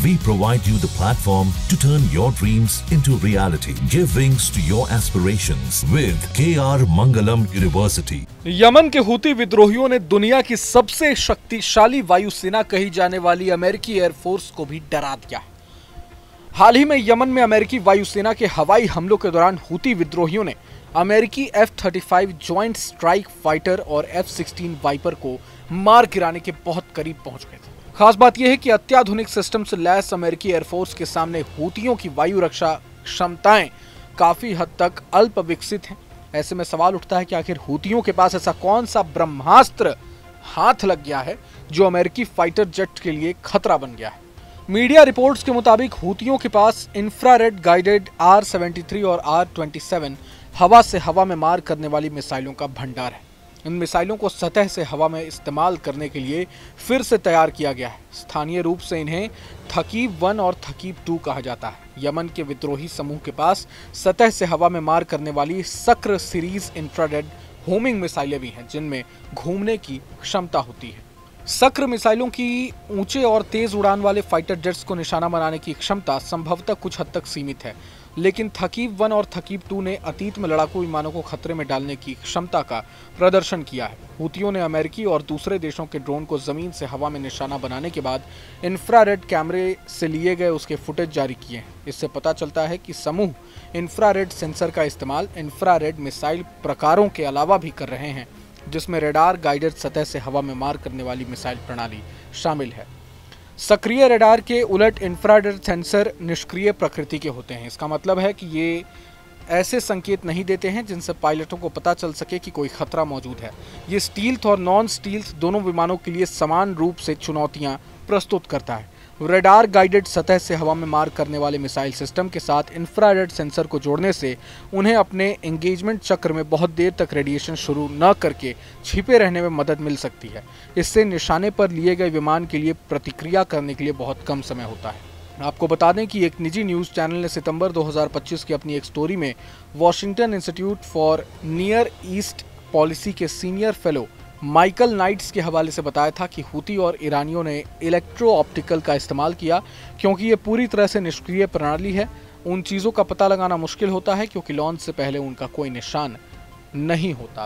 We provide you the platform to turn your dreams into reality. Give wings to your aspirations with KR Mangalam University. Yemen के Houthi विद्रोहियों ने दुनिया की सबसे शक्तिशाली वायुसेना कही जाने वाली अमेरिकी एयरफोर्स को भी डरा दिया। हाल ही में यमन में अमेरिकी वायुसेना के हवाई हमलों के दौरान हूती विद्रोहियों ने अमेरिकी F-35 ज्वाइंट स्ट्राइक फाइटर और F-16 वाइपर को मार गिराने के बहुत करीब पहुंच गए थे। खास बात यह है कि अत्याधुनिक सिस्टम से लैस अमेरिकी एयरफोर्स के सामने हूतियों की वायु रक्षा क्षमताएं काफी हद तक अल्प विकसित हैं। ऐसे में सवाल उठता है कि आखिर हूतियों के पास ऐसा कौन सा ब्रह्मास्त्र हाथ लग गया है जो अमेरिकी फाइटर जेट के लिए खतरा बन गया है। मीडिया रिपोर्ट्स के मुताबिक हूतियों के पास इंफ्रारेड गाइडेड R-73 और R-27 हवा से हवा में मार करने वाली मिसाइलों का भंडार है। इन मिसाइलों को सतह से हवा में इस्तेमाल करने के लिए फिर से तैयार किया गया है। स्थानीय रूप से इन्हें थकीब 1 और थकीब 2 कहा जाता है। यमन के विद्रोही समूह के पास सतह से हवा में मार करने वाली सक्र सीरीज इंफ्रारेड होमिंग मिसाइलें भी हैं, जिनमें घूमने की क्षमता होती है। सक्र मिसाइलों की ऊंचे और तेज उड़ान वाले फाइटर जेट्स को निशाना बनाने की क्षमता संभवतः कुछ हद तक सीमित है, लेकिन थकीब 1 और थकीब 2 ने अतीत में लड़ाकू विमानों को खतरे में डालने की क्षमता का प्रदर्शन किया है। हूतियों ने अमेरिकी और दूसरे देशों के ड्रोन को जमीन से हवा में निशाना बनाने के बाद इंफ्रारेड कैमरे से लिए गए उसके फुटेज जारी किए हैं। इससे पता चलता है कि समूह इंफ्रारेड सेंसर का इस्तेमाल इंफ्रारेड मिसाइल प्रकारों के अलावा भी कर रहे हैं, जिसमें रेडार गाइडेड सतह से हवा में मार करने वाली मिसाइल प्रणाली शामिल है। सक्रिय रेडार के उलट इंफ्रारेड सेंसर निष्क्रिय प्रकृति के होते हैं। इसका मतलब है कि ये ऐसे संकेत नहीं देते हैं जिनसे पायलटों को पता चल सके कि कोई खतरा मौजूद है। ये स्टील्थ और नॉन स्टील्थ दोनों विमानों के लिए समान रूप से चुनौतियां प्रस्तुत करता है। रेडार गाइडेड सतह से हवा में मार करने वाले मिसाइल सिस्टम के साथ इंफ्रारेड सेंसर को जोड़ने से उन्हें अपने एंगेजमेंट चक्र में बहुत देर तक रेडिएशन शुरू न करके छिपे रहने में मदद मिल सकती है। इससे निशाने पर लिए गए विमान के लिए प्रतिक्रिया करने के लिए बहुत कम समय होता है। आपको बता दें कि एक निजी न्यूज़ चैनल ने सितंबर 2025 की अपनी एक स्टोरी में Washington institute for near east policy के सीनियर फेलो माइकल नाइट्स के हवाले से बताया था कि हूती और ईरानियों ने इलेक्ट्रो ऑप्टिकल का इस्तेमाल किया, क्योंकि ये पूरी तरह से निष्क्रिय प्रणाली है। उन चीज़ों का पता लगाना मुश्किल होता है क्योंकि लॉन्च से पहले उनका कोई निशान नहीं होता।